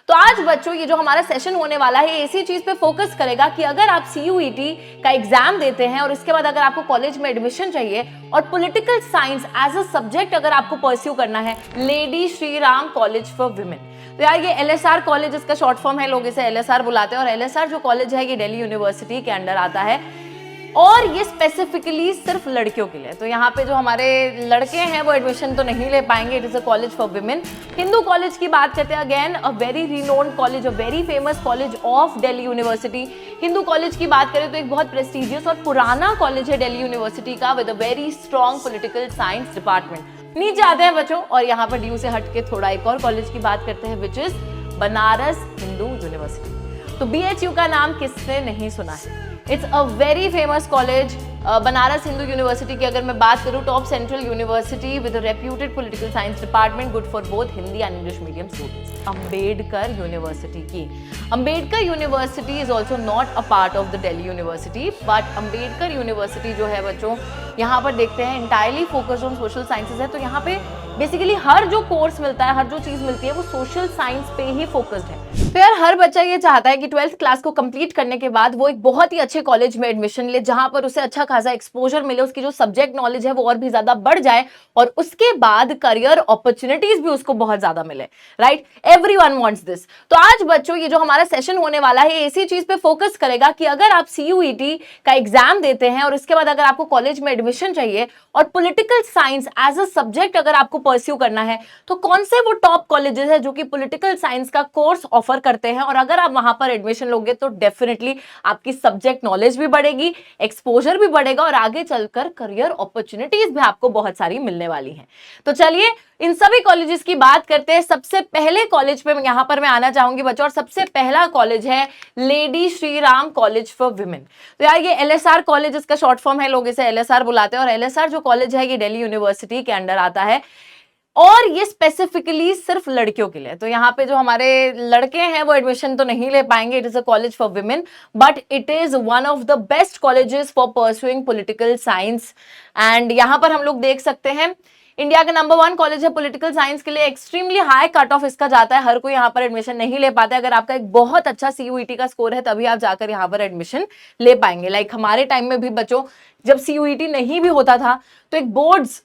तो आज बच्चों ये जो हमारा सेशन होने वाला है इसी चीज पे फोकस करेगा कि अगर आप CUET का एग्जाम देते हैं और इसके बाद अगर आपको कॉलेज में एडमिशन चाहिए और political science as a subject अगर आपको परस्यू करना है Lady Shri Ram college for women. तो यार ये LSR कॉलेज इसका शॉर्ट फॉर्म है, लोग इसे LSR बुलाते हैं और LSR जो कॉलेज है ये दिल्ली यूनिवर्सिटी के अंडर आता है और ये स्पेसिफिकली सिर्फ लड़कियों के लिए। तो यहाँ पे जो हमारे लड़के हैं वो एडमिशन तो नहीं ले पाएंगे, it is a college for women. Hindu college की बात करते हैं, again a very renowned college, a very famous college of Delhi university. Hindu college की बात करें तो एक बहुत प्रेस्टिजियस और पुराना कॉलेज है दिल्ली यूनिवर्सिटी का with a very strong political science department. नीचे आते हैं बच्चों और यहाँ पर DU से हट के थोड़ा एक और कॉलेज की बात करते हैं which is Banaras Hindu University. तो BHU का नाम किसने नहीं सुना है? It's a very famous college. Banaras Hindu University की अगर मैं बात करूं, top central university with reputed political science department, good for both Hindi and English medium students. Ambedkar University की, Ambedkar University is also not a part of the Delhi University, but Ambedkar University जो है बच्चों यहाँ पर देखते हैं entirely focused on social sciences है। तो यहाँ पे बेसिकली हर जो कोर्स मिलता है, हर जो चीज मिलती है वो सोशल साइंस पे ही फोकस्ड है। तो यार हर बच्चा ये चाहता है कि 12th क्लास को कंप्लीट करने के बाद वो एक बहुत ही अच्छे कॉलेज में एडमिशन ले जहां पर उसे अच्छा खासा एक्सपोजर मिले, उसकी जो सब्जेक्ट नॉलेज है वो और भी ज्यादा बढ़ जाए और उसके बाद करियर अपॉर्चुनिटीज भी उसको बहुत ज्यादा मिले, राइट? Everyone wants this. तो आज बच्चों ये जो हमारा सेशन होने वाला है इसी चीज पे फोकस करेगा कि अगर आप CUET का एग्जाम देते हैं और इसके बाद अगर आपको कॉलेज में एडमिशन चाहिए और political science as a subject अगर आपको परस्यू करना है तो कौन से वो टॉप कॉलेजेस है जो कि पॉलिटिकल साइंस का कोर्स ऑफर करते हैं और अगर आप वहां पर एडमिशन लोगे तो डेफिनेटली आपकी सब्जेक्ट नॉलेज भी बढ़ेगी, एक्सपोजर भी बढ़ेगा और आगे चलकर करियर अपॉर्चुनिटीज भी आपको बहुत सारी मिलने वाली हैं। तो चलिए इन सभी कॉलेजेस की बात करते हैं। सबसे पहले कॉलेज पे यहां पर मैं आना चाहूंगी बच्चों और सबसे पहला कॉलेज है Lady Shri Ram college for women. तो यार ये LSR कॉलेज इसका शॉर्ट फॉर्म है, लोग इसे LSR बुलाते हैं और LSR जो कॉलेज है ये दिल्ली यूनिवर्सिटी के अंडर आता है और ये स्पेसिफिकली सिर्फ लड़कियों के लिए। तो यहाँ पे जो हमारे लड़के हैं वो एडमिशन तो नहीं ले पाएंगे, it is a college for women, but it is one of the best colleges for pursuing political science. And यहाँ पर हम लोग देख सकते हैं इंडिया का नंबर 1 कॉलेज है पॉलिटिकल साइंस के लिए, एक्सट्रीमली हाई कट ऑफ इसका जाता है, हर कोई यहाँ पर एडमिशन नहीं ले पाता है। अगर आपका एक बहुत अच्छा CUET का स्कोर है तभी आप जाकर यहाँ पर एडमिशन ले पाएंगे। लाइक हमारे टाइम में भी बच्चों जब CUET नहीं भी होता था तो एक बोर्ड्स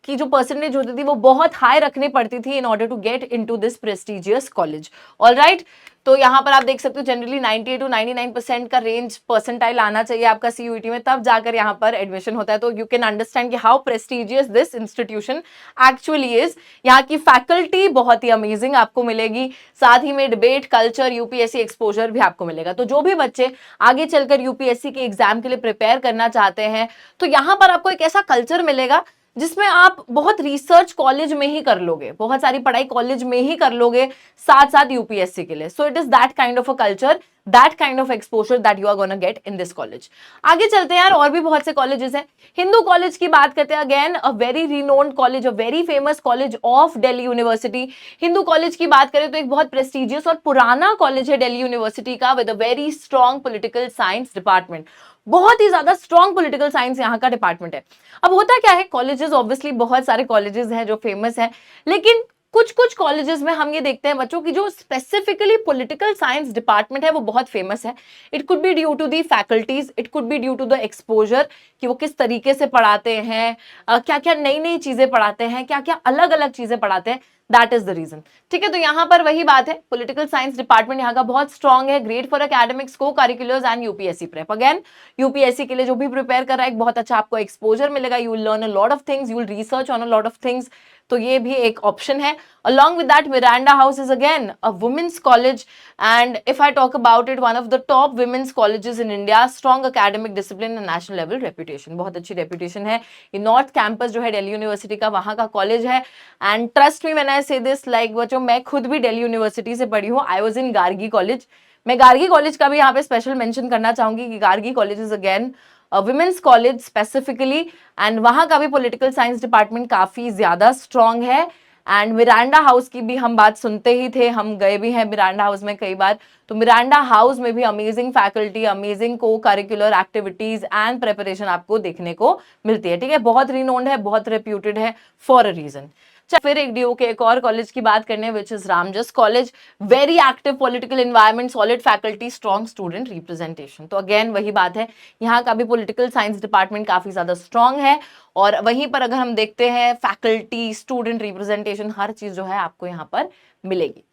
की जो परसेंटेज होती थी वो बहुत हाई रखनी पड़ती थी in order to get into this prestigious college. Alright, तो यहाँ पर आप देख सकते हो जनरली 98 to 99% का रेंज परसेंटाइल आना चाहिए आपका CUET में, तब जाकर यहाँ पर एडमिशन होता है। तो यू कैन अंडरस्टैंड कि how prestigious this institution actually is. यहाँ की फैकल्टी बहुत ही अमेजिंग आपको मिलेगी, साथ ही में डिबेट कल्चर, UPSC एक्सपोजर भी आपको मिलेगा। तो जो भी बच्चे आगे चलकर UPSC के एग्जाम के लिए प्रिपेयर करना चाहते हैं तो यहाँ पर आपको एक ऐसा कल्चर मिलेगा जिसमें आप बहुत रिसर्च कॉलेज में ही कर लोगे, बहुत सारी पढ़ाई कॉलेज में ही कर लोगे साथ साथ UPSC के लिए। So it is that kind of a culture, that kind of exposure that you are gonna get in this college. आगे चलते हैं यार, और भी बहुत से कॉलेजेस हैं। हिंदू कॉलेज की बात करते हैं, again a very renowned college, a very famous college of Delhi university. Hindu college की बात करें तो एक बहुत प्रेस्टिजियस और पुराना कॉलेज है दिल्ली यूनिवर्सिटी का with a very strong political science department. बहुत ही ज्यादा स्ट्रॉन्ग पॉलिटिकल साइंस यहाँ का डिपार्टमेंट है। अब होता क्या है, कॉलेजेस ऑब्वियसली बहुत सारे कॉलेजेस हैं जो फेमस हैं, लेकिन कुछ कुछ कॉलेजेस में हम ये देखते हैं बच्चों की जो स्पेसिफिकली पॉलिटिकल साइंस डिपार्टमेंट है वो बहुत फेमस है। It could be due to the faculties, it could be due to the exposure कि वो किस तरीके से पढ़ाते हैं, क्या क्या नई नई चीजें पढ़ाते हैं, क्या क्या अलग अलग चीजें पढ़ाते हैं, दैट इज द रीजन। ठीक है, तो यहाँ पर वही बात है, पॉलिटिकल साइंस डिपार्टमेंट यहाँ का बहुत स्ट्रॉन्ग है, ग्रेट फॉर एकेडमिक्स, को curriculars and UPSC prep. Again UPSC के लिए जो भी प्रिपेयर कर रहा है एक बहुत अच्छा आपको एक्सपोजर मिलेगा, you will learn a lot of things, you will research on a lot of things, तो ये भी एक ऑप्शन है। Along with that, Miranda House is again a women's college, and if I talk about it, one of the top women's colleges in India, strong academic discipline and national level reputation, बहुत अच्छी reputation है। ये north campus जो है Delhi university का, वहाँ का college है। And trust me when I से दिस, लाइक बच्चों मैं खुद भी दिल्ली यूनिवर्सिटी से पढ़ी हूँ, I was in Gargi college. मैं गार्गी कॉलेज का भी यहाँ पे स्पेशल मेंशन करना चाहूंगी कि Gargi college is again women's college specifically, and वहाँ का भी पॉलिटिकल साइंस डिपार्टमेंट काफी ज्यादा स्ट्रॉन्ग है। एंड मिरांडा हाउस की भी हम बात सुनते ही थे, हम गए भी हैं मिरांडा हाउस में कई बार, तो मिरांडा हाउस में भी अमेजिंग फैकल्टी, अमेजिंग को करिकुलर एक्टिविटीज एंड प्रिपरेशन आपको देखने को मिलती है। ठीक है, बहुत रिनोन्ड है, बहुत रेप्यूटेड है फॉर अ रीजन। फिर एक डीयू के एक और कॉलेज की बात करने, which is Ramjas college, very active political environment, solid faculty, strong student representation. तो अगेन वही बात है, यहाँ का भी पॉलिटिकल साइंस डिपार्टमेंट काफी ज्यादा स्ट्रॉन्ग है, और वहीं पर अगर हम देखते हैं फैकल्टी, स्टूडेंट रिप्रेजेंटेशन, हर चीज जो है आपको यहाँ पर मिलेगी।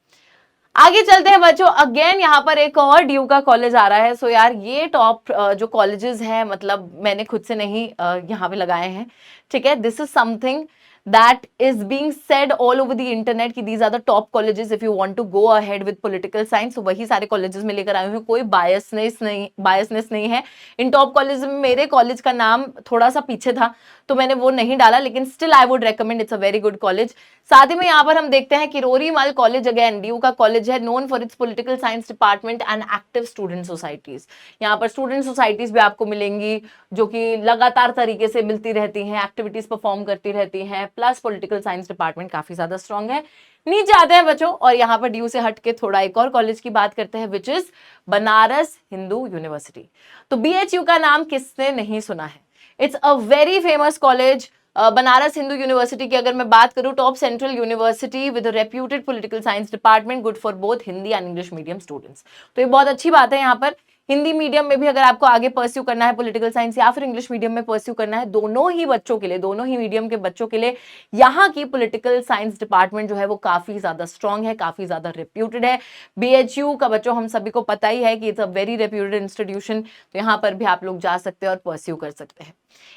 आगे चलते हैं बच्चों, अगेन यहाँ पर एक और डीयू का कॉलेज आ रहा है। सो यार ये टॉप जो कॉलेजेस हैं, मतलब मैंने खुद से नहीं यहाँ पे लगाए हैं, ठीक है। This is something that is being said all over the internet कि these are the top colleges if you want to go ahead with political science। तो वही सारे कॉलेजेस में लेकर आई हूँ, कोई बायसनेस नहीं है इन टॉप कॉलेज में। मेरे कॉलेज का नाम थोड़ा सा पीछे था तो मैंने वो नहीं डाला, लेकिन still I would recommend, it's a very good college. साथ ही में यहाँ पर हम देखते हैं किरोरी माल कॉलेज, अगेन डीयू का कॉलेज है, known for its political science department and active student societies. यहाँ पर स्टूडेंट सोसाइटीज भी आपको मिलेंगी जो कि लगातार तरीके से मिलती रहती हैं, एक्टिविटीज परफॉर्म करती रहती हैं, प्लस पॉलिटिकल साइंस डिपार्टमेंट काफी ज्यादा स्ट्रॉन्ग है। नीचे आते हैं बच्चों, और यहाँ पर डीयू से हट के थोड़ा एक और कॉलेज की बात करते हैं, which is Banaras Hindu University. तो बीएचयू का नाम किसने नहीं सुना है? It's a very famous college. Banaras Hindu University की अगर मैं बात करूं, top central university with reputed political science department, good for both Hindi and English medium students. तो ये बहुत अच्छी बात है, यहाँ पर हिंदी मीडियम में भी अगर आपको आगे परस्यू करना है पॉलिटिकल साइंस, या फिर इंग्लिश मीडियम में परस्यू करना है, दोनों ही बच्चों के लिए, दोनों ही मीडियम के बच्चों के लिए यहाँ की पॉलिटिकल साइंस डिपार्टमेंट जो है वो काफी ज्यादा स्ट्रॉन्ग है, काफी ज्यादा रेप्यूटेड है। बीएचयू का बच्चों हम सभी को पता ही है कि it's a very reputed institution, तो यहाँ पर भी आप लोग जा सकते हैं और परस्यू कर सकते हैं।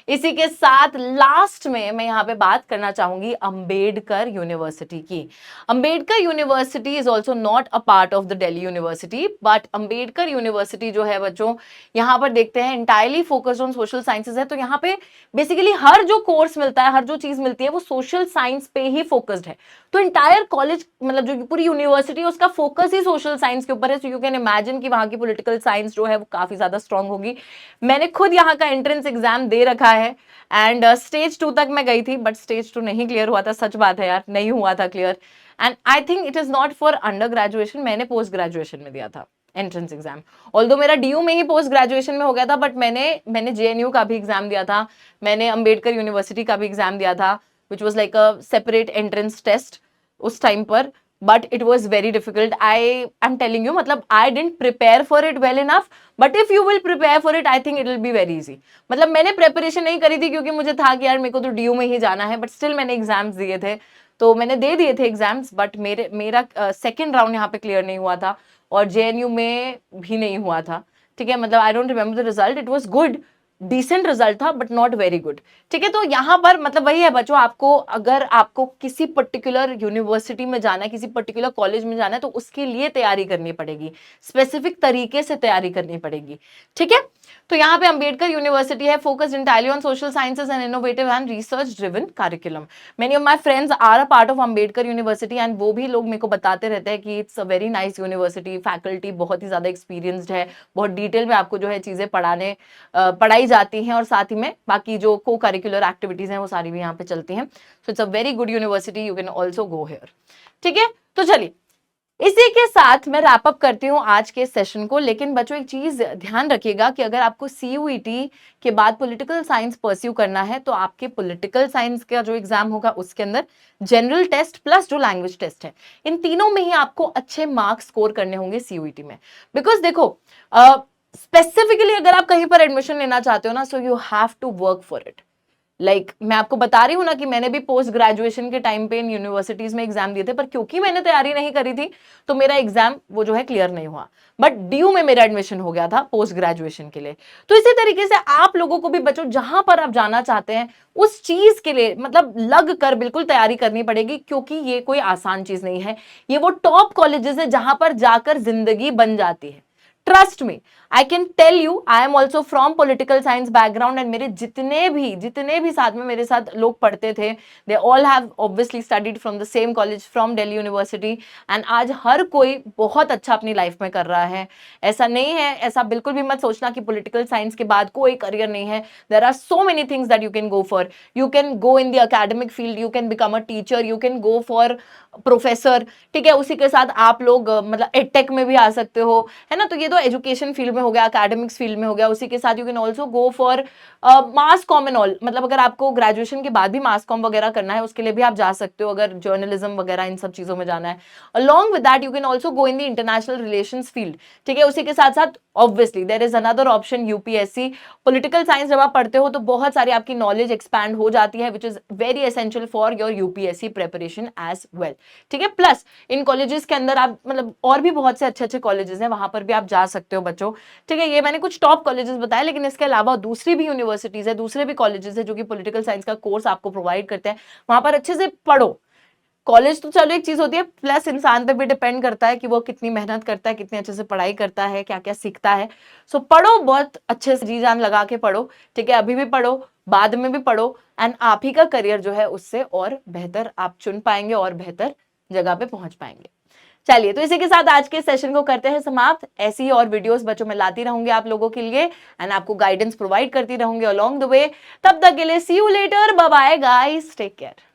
इसी के साथ लास्ट में मैं यहाँ पे बात करना चाहूंगी अंबेडकर यूनिवर्सिटी की। Ambedkar University is also not a part of the Delhi University, but Ambedkar University जो है बच्चों, यहाँ पर देखते हैं entirely focused on social sciences है। तो यहाँ पे बेसिकली हर जो कोर्स मिलता है, हर जो चीज मिलती है वो सोशल साइंस पे ही फोकस्ड है। तो इंटायर कॉलेज, मतलब जो पूरी यूनिवर्सिटी है उसका फोकस ही सोशल साइंस के ऊपर है। सो यू कैन इमेजिन कि वहां की पॉलिटिकल साइंस जो है वो काफी ज्यादा स्ट्रांग होगी। मैंने खुद यहाँ का एंट्रेंस एग्जाम दे रखा है, एंड स्टेज 2 तक मैं गई थी, बट स्टेज 2 नहीं क्लियर हुआ था, सच बात है यार, नहीं हुआ था clear. And I think it is not for under graduation, मैंने पोस्ट ग्रेजुएशन में दिया था एंट्रेंस एग्जाम। ऑल्दो मेरा डीयू में ही पोस्ट ग्रेजुएशन में हो गया था, बट मैंने जेएनयू का भी एग्जाम दिया था, मैंने अंबेडकर यूनिवर्सिटी का भी एग्जाम दिया था, which was like a separate entrance test उस टाइम पर, but it was very difficult. I am telling you, मतलब I didn't prepare for it well enough, but if you will prepare for it I think it will be very easy. मतलब मैंने preparation नहीं करी थी क्योंकि मुझे था कि यार मेरे को तो डीयू में ही जाना है, बट स्टिल मैंने एग्जाम्स दिए थे, तो मैंने दे दिए थे एग्जाम्स, बट मेरा सेकेंड राउंड यहाँ पे क्लियर नहीं हुआ था, और जेएनयू में भी नहीं हुआ था, ठीक है। मतलब I don't remember the result, it was good, decent result था, बट नॉट वेरी गुड, ठीक है। तो यहाँ पर मतलब वही है बच्चों, आपको अगर आपको किसी पर्टिकुलर यूनिवर्सिटी में जाना है, किसी पर्टिकुलर कॉलेज में जाना है, तो उसके लिए तैयारी करनी पड़ेगी, स्पेसिफिक तरीके से तैयारी करनी पड़ेगी, ठीक है। तो यहाँ पे अंबेडकर यूनिवर्सिटी है, focused entirely on social sciences and innovative and research driven curriculum. Many of my friends are a part of Ambedkar university, and वो भी लोग मेरे को बताते रहते हैं कि it's a very nice university, faculty बहुत ही ज्यादा एक्सपीरियंस्ड है, बहुत डिटेल में आपको जो है चीजें पढ़ाई जाती हैं, और साथ ही में बाकी जो को करिकुलर एक्टिविटीज हैं वो सारी भी यहाँ पे चलती हैं। So it's a very good university, you can also go here, ठीक है। तो चलिए इसी के साथ मैं रैप अप करती हूँ आज के सेशन को। लेकिन बच्चों एक चीज ध्यान रखिएगा कि अगर आपको सीयूईटी के बाद पॉलिटिकल साइंस परस्यू करना है, तो आपके पॉलिटिकल साइंस का जो एग्जाम होगा उसके अंदर जनरल टेस्ट प्लस जो लैंग्वेज टेस्ट है, इन तीनों में ही आपको अच्छे मार्क्स स्कोर करने होंगे सीयूईटी में। बिकॉज देखो स्पेसिफिकली अगर आप कहीं पर एडमिशन लेना चाहते हो ना, so you have to work for it. Like मैं आपको बता रही हूँ ना कि मैंने भी पोस्ट ग्रेजुएशन के टाइम पे इन यूनिवर्सिटीज में एग्जाम दिए थे, पर क्योंकि मैंने तैयारी नहीं करी थी तो मेरा एग्जाम वो जो है क्लियर नहीं हुआ, बट डीयू में मेरा एडमिशन हो गया था पोस्ट ग्रेजुएशन के लिए। तो इसी तरीके से आप लोगों को भी बच्चों जहां पर आप जाना चाहते हैं उस चीज के लिए मतलब लग कर बिल्कुल तैयारी करनी पड़ेगी, क्योंकि ये कोई आसान चीज नहीं है। ये वो टॉप कॉलेजेस है जहां पर जाकर जिंदगी बन जाती है। Trust me, I can tell you, I am also from political science background, and मेरे जितने भी साथ में मेरे साथ लोग पढ़ते थे, they all have obviously studied from the same college from Delhi university, and आज हर कोई बहुत अच्छा अपनी लाइफ में कर रहा है। ऐसा नहीं है, ऐसा बिल्कुल भी मत सोचना कि पॉलिटिकल साइंस के बाद कोई करियर नहीं है। There are so many things that you can go for. You can go in the academic field, you can become a teacher, you can go for professor, ठीक है। उसी के साथ आप लोग मतलब एडटेक में भी आ सकते हो, है ना। तो ये तो एजुकेशन फील्ड में हो गया, एकेडमिक्स फील्ड में हो गया, उसी के साथ you can also go for mass com and all, मतलब अगर आपको ग्रेजुएशन के बाद भी मास कॉम वगैरह करना है उसके लिए भी आप जा सकते हो, अगर जर्नलिज्म वगैरह इन सब चीजों में जाना है। Along with that you can also go in the international relations field, ठीक है। उसी के साथ साथ obviously there is another option UPSC. Political science जब आप पढ़ते हो तो बहुत सारी आपकी नॉलेज एक्सपैंड हो जाती है, which is very essential for your UPSC preparation as well, ठीक है। प्लस इन कॉलेजेस के अंदर आप मतलब और भी बहुत से अच्छे अच्छे कॉलेजेस हैं, वहां पर भी आप जा सकते हो बच्चों, ठीक है। ये मैंने कुछ टॉप कॉलेजेस बताए, लेकिन इसके अलावा दूसरी भी यूनिवर्सिटीज है, दूसरे भी कॉलेजेस है जो कि पॉलिटिकल साइंस का कोर्स आपको प्रोवाइड करते हैं, वहां पर अच्छे से पढ़ो। कॉलेज तो चलो एक चीज होती है, प्लस इंसान पे भी डिपेंड करता है कि वो कितनी मेहनत करता है, कितने अच्छे से पढ़ाई करता है, क्या क्या सीखता है। सो पढ़ो, बहुत अच्छे से जी जान लगा के पढ़ो, ठीक है। अभी भी पढ़ो, बाद में भी पढ़ो, एंड आप ही का करियर जो है उससे और बेहतर आप चुन पाएंगे और बेहतर जगह पे पहुंच पाएंगे। चलिए, तो इसी के साथ आज के सेशन को करते हैं समाप्त। ऐसी ही और वीडियोस बच्चों में लाती रहूंगी आप लोगों के लिए, एंड आपको गाइडेंस प्रोवाइड करती रहूंगी अलोंग द वे। तब तक के लिए see you later, bye bye guys, take care.